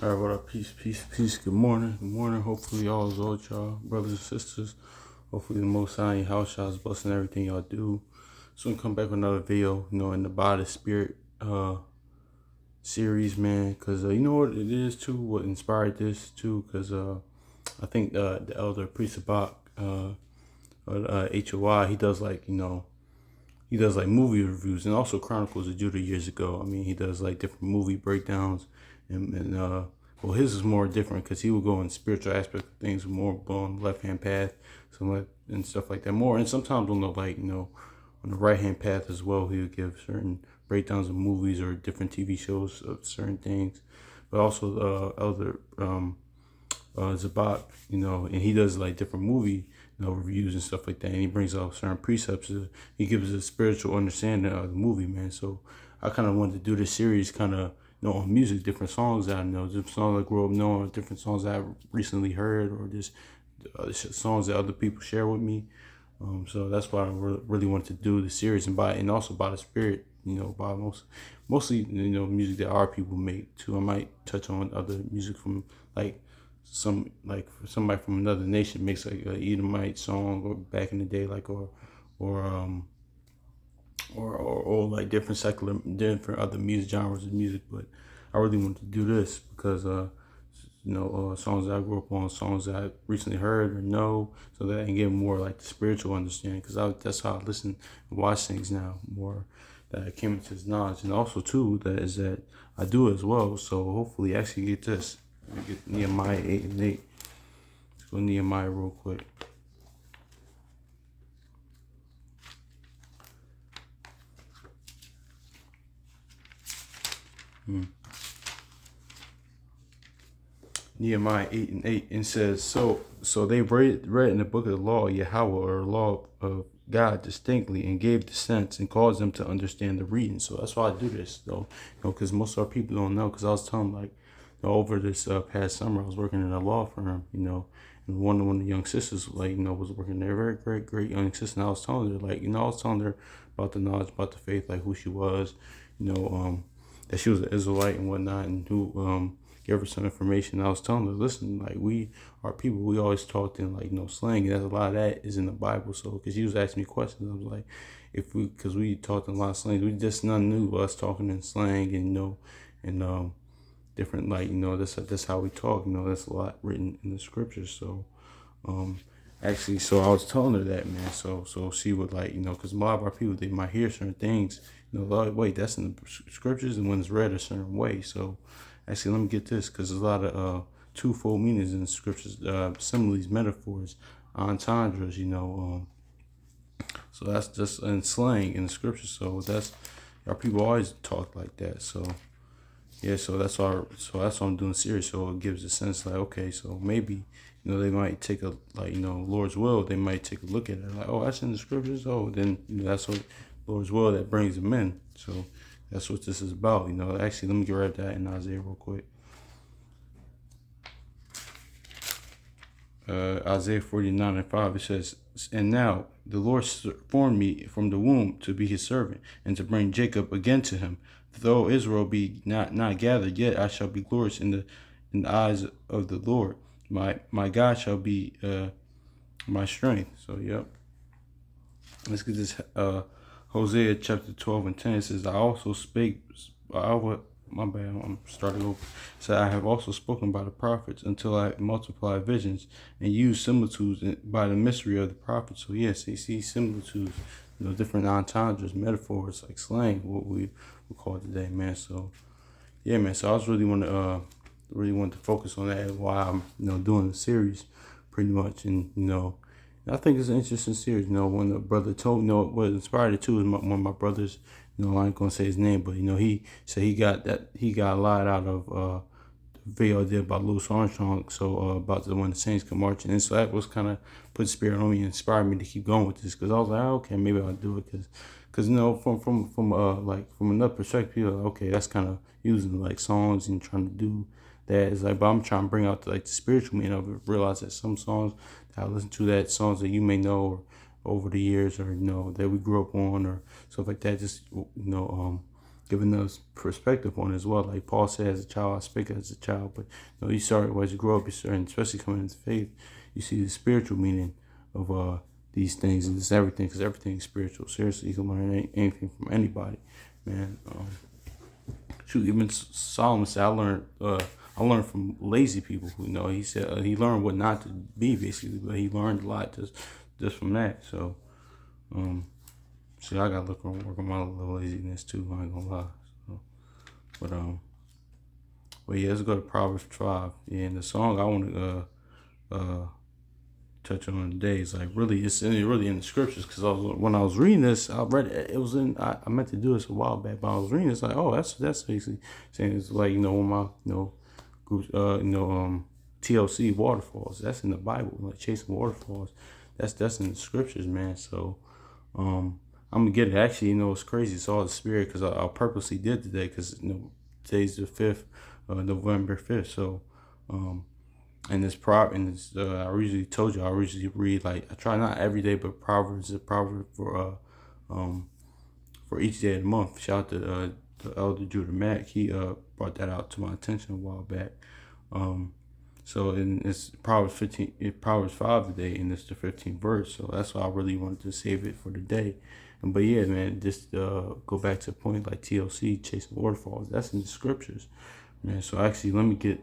All right, what up? Peace, peace, peace. Good morning. Good morning. Hopefully, all is well, y'all, brothers and sisters. Hopefully, the Most High in your house, y'all, is blessing everything y'all do. So, we come back with another video, in the Body Spirit series, man. Because you know what it is, too, what inspired this, too. Because I think the elder priest Sabak, HOI, he does like movie reviews and also Chronicles of Judah years ago. I mean, he does like different movie breakdowns and well, his is more different because he will go in spiritual aspect of things, more on the left hand path, and stuff like that. More and sometimes on the on the right hand path as well. He would give certain breakdowns of movies or different TV shows of certain things, but also Elder Zabak, and he does like different movie reviews and stuff like that, and he brings out certain precepts. He gives a spiritual understanding of the movie, man. So I kind of wanted to do this series, kind of on music, different songs that I know, different songs I grew up knowing, different songs that I recently heard, or just songs that other people share with me. So that's why I really wanted to do the series, and also by the Spirit, by mostly music that our people make too. I might touch on other music from like somebody from another nation makes like a Edomite song, or back in the day, like or um or like different other music genres of music. But I really wanted to do this because songs that I grew up on, songs that I recently heard or know, so that I can get more like the spiritual understanding, because that's how I listen and watch things now, more that I came into this knowledge. And also too, that I do as well. So hopefully actually get this. Let me get Nehemiah 8 and 8. Let's go Nehemiah real quick. Nehemiah 8 and 8, and says, So they read in the book of the law, Yahweh, or law of God, distinctly, and gave the sense and caused them to understand the reading. So that's why I do this, though, because most of our people don't know. Because I was telling them, like, over this past summer, I was working in a law firm, and one of the young sisters, like, was working there, very great, great young sister. And I was telling her, like, I was telling her about the knowledge, about the faith, like who she was, that she was an Israelite and whatnot, and who gave her some information. I was telling her, listen, like, we are people, we always talked in like slang, and that's a lot of that is in the Bible. So because she was asking me questions, I was like, because we talked in a lot of slang, we just none knew us talking in slang, and different, like, that's how we talk. That's a lot written in the scriptures. So actually, so I was telling her that, man. So she would, like, because a lot of our people, they might hear certain things, like, wait, that's in the scriptures, and when it's read a certain way. So actually, let me get this, because there's a lot of twofold meanings in the scriptures, similes, metaphors, entendres, so that's just in slang in the scriptures. So that's, our people always talk like that. So yeah, so that's why I'm doing series. So it gives a sense, like, okay, so maybe they might take a, like, Lord's will, they might take a look at it, like, oh, that's in the scriptures. Oh, then that's what Lord's will that brings them in. So that's what this is about. Actually, let me get right to that in Isaiah real quick. Isaiah 49 and 5, it says, And now the Lord formed me from the womb to be his servant, and to bring Jacob again to him. Though Israel be not gathered, yet I shall be glorious in the eyes of the Lord. My God shall be my strength. So yep. Let's get this Hosea chapter 12 and 10. It says, my bad, I'm starting over. So I have also spoken by the prophets until I multiply visions and use similitudes by the mystery of the prophets. So yes, you see similitudes, different entendres, metaphors, like slang, what we call it today, man. So yeah, man. So I was really want to focus on that while I'm doing the series, pretty much. And I think it's an interesting series. When the brother told, what inspired it too is one of my brothers. I ain't gonna say his name, but he said he got a lot out of the video I did about Louis Armstrong. So about when the Saints come marching, and so that was kind of put spirit on me and inspired me to keep going with this, because I was like, oh, okay, maybe I'll do it, because from another perspective, like, okay, that's kind of using like songs and trying to do that. It's like, but I'm trying to bring out the spiritual meaning of it. Realize that some songs that I listen to, that songs that you may know, or over the years, or that we grew up on, or stuff like that, just giving us perspective on it as well. Like Paul said, as a child, I speak as a child. But you start as you grow up, you start, and especially coming into faith, you see the spiritual meaning of these things, and it's everything, because everything is spiritual. Seriously, you can learn anything from anybody, man. Shoot, even Solomon said, I learned from lazy people. Who he said he learned what not to be, basically, but he learned a lot just from that. So, see, I gotta work on my little laziness too. I ain't gonna lie. So, but but yeah, let's go to Proverbs 5. Yeah, and the song I want to touch on today is like really in the scriptures, because when I was reading this, I read it was in I meant to do this a while back, but I was reading this like, oh, that's basically saying it's like when my groups TLC Waterfalls, that's in the Bible, like chasing waterfalls, that's in the scriptures, man. So I'm gonna get it. Actually, it's crazy. It's all the spirit, because I purposely did today, because today's the 5th, November 5th. So and I usually told you, I usually read, like, I try not every day, but Proverbs is a proverb for each day of the month. Shout out to the elder Judah Mack. He brought that out to my attention a while back. So it's Proverbs 5 today, and it's the 15th verse. So that's why I really wanted to save it for the day. But yeah, man, just go back to the point, like TLC, chasing waterfalls. That's in the scriptures, man. So actually, let me get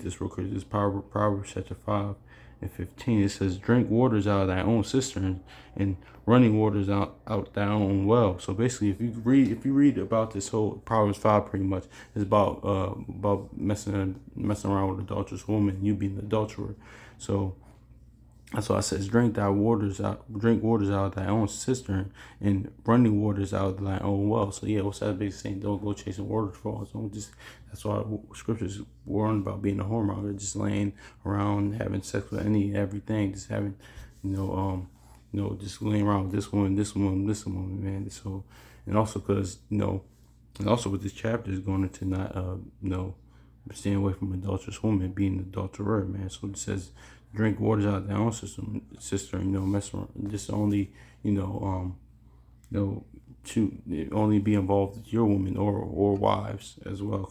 this real quick. This is Proverbs chapter 5 and 15. It says, "Drink waters out of thy own cistern, and running waters out thy own well." So basically, if you read about this whole Proverbs 5, pretty much is about messing around with adulterous woman, you being the adulterer. So that's why it says, drink waters out of thy own cistern, and running waters out of thy own well. So yeah, what's that basically saying? Don't go chasing waterfalls. Don't just. That's why scriptures warn about being a whoremonger, just laying around having sex with everything, just having, just laying around with this woman, man. So, and also because and also with this chapter is going into not staying away from adulterous woman, being an adulterer, man. So it says, drink waters out of their own cistern, mess around, just only, to only be involved with your woman or wives as well,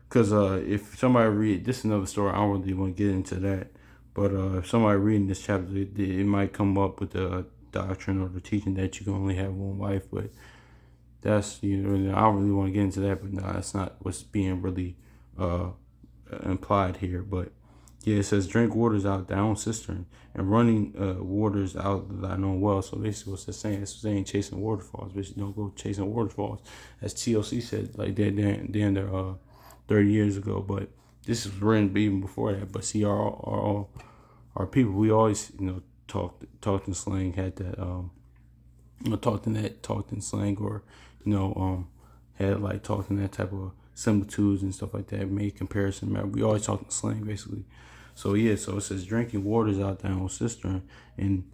because if somebody read this is another story, I don't really want to get into that, but if somebody reading this chapter, it might come up with the doctrine or the teaching that you can only have one wife, but that's I don't really want to get into that, but no, that's not what's being really implied here. But yeah, it says, drink waters out of thy own cistern, and running waters out of thine own well. So basically what's it saying? It's saying chasing waterfalls. Basically, don't go chasing waterfalls. As TLC said, like they're 30 years ago. But this was written even before that. But see, our people, we always, talked in slang, had that, talked in slang, or, had like talked in that type of similitudes and stuff like that, made comparison. Man, we always talk in slang, basically. So yeah, so it says, drinking waters out thine own cistern, and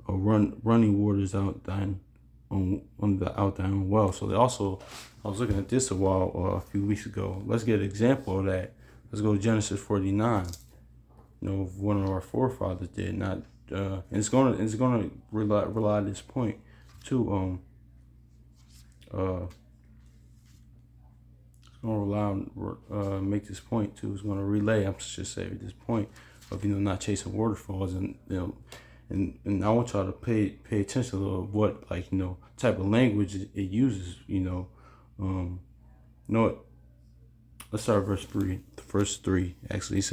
running waters out thine own well. So I was looking at this a few weeks ago. Let's get an example of that. Let's go to Genesis 49. One of our forefathers did not. And it's gonna rely this point to make this point too. It's going to relay, I should say, this point of not chasing waterfalls, and and I want y'all to pay attention to what type of language it uses. Let's start verse 3. Verse 3 actually, it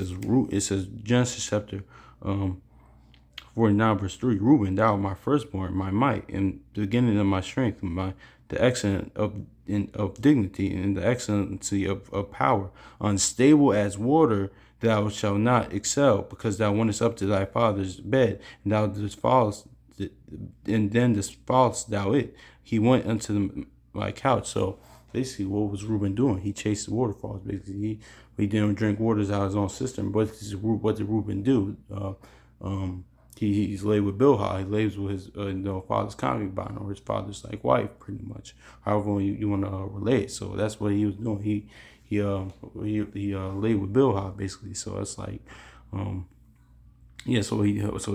says Genesis chapter 49 verse 3. Reuben, thou art my firstborn, my might, and the beginning of my strength, the excellent of dignity, and the excellency of power. Unstable as water, thou shalt not excel, because thou wentest up to thy father's bed, and thou despoilest thou it. He went unto my couch. So basically, what was Reuben doing? He chased the waterfalls. Basically, he didn't drink waters out of his own cistern. But what did Reuben do? He's laid with Bilhah. He lays with his father's concubine, or his father's wife, pretty much. However you want to relate. So that's what he was doing. He laid with Bilhah, basically. So it's So he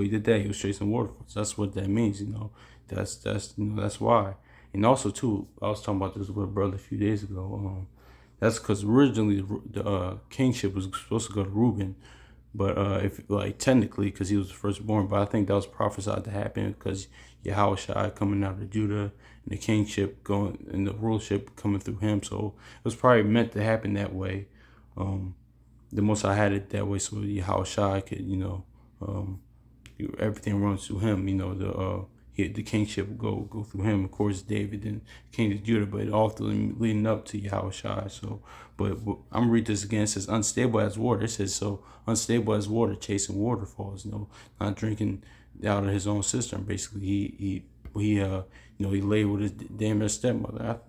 did that. He was chasing waterfalls. That's what that means. That's why. And also too, I was talking about this with a brother a few days ago. That's because originally the kingship was supposed to go to Reuben, but if like technically, because he was the firstborn, but I think that was prophesied to happen because Yahushua coming out of Judah and the kingship going and the rulership coming through him. So it was probably meant to happen that way. The Most High had it that way so Yahushua could, um, everything runs through him. The kingship will go through him. Of course, David and King of Judah, but all through leading up to Yahushua. So, but I'm gonna read this again. It says, "Unstable as water." It says, "So unstable as water, chasing waterfalls." Not drinking out of his own cistern. Basically, he lay with his damn stepmother.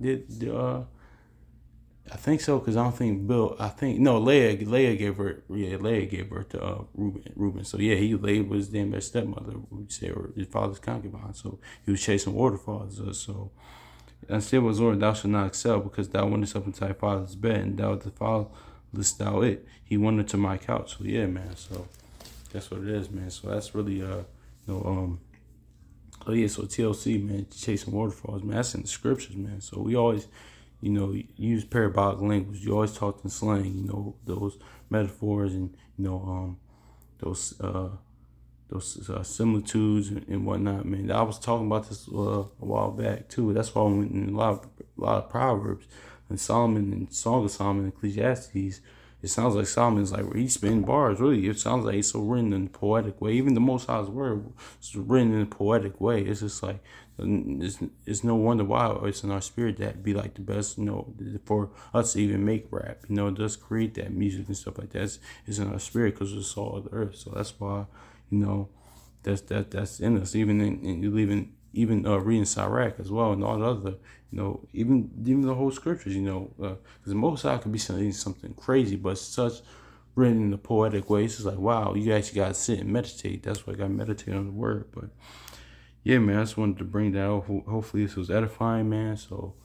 I think so because I don't think Bill. I think no. Leah gave her. Yeah, Leah gave birth to Reuben. So yeah, he laid with his damn stepmother. Would say, or his father's concubine. So he was chasing waterfalls. So and still was ordered, thou shalt not excel, because thou wentest up into thy father's bed, and thou defilest thou it. He went into my couch. So yeah, man. So that's what it is, man. So that's really Oh yeah, so TLC, man, chasing waterfalls, man. That's in the scriptures, man. So we always, use parabolic language. You always talk in slang, those metaphors and those similitudes and whatnot, man. I was talking about this a while back too. That's why I'm in a lot of Proverbs and Solomon and Song of Solomon and Ecclesiastes. It sounds like Solomon's like he's spinning bars. Really, it sounds like it's so written in a poetic way. Even the Most High's word is written in a poetic way. It's just like it's no wonder why it's in our spirit that be like the best. For us to even make rap, just create that music and stuff like that. It's in our spirit because it's salt of the earth. So that's why, that's in us. Even reading Sirach as well and all the other, even the whole scriptures, because the Most High could be saying something crazy, but it's such written in a poetic way. It's just like, wow, you actually got to sit and meditate. That's why I got to meditate on the word. But yeah, man, I just wanted to bring that out. Hopefully this was edifying, man. So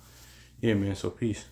yeah, man, so peace.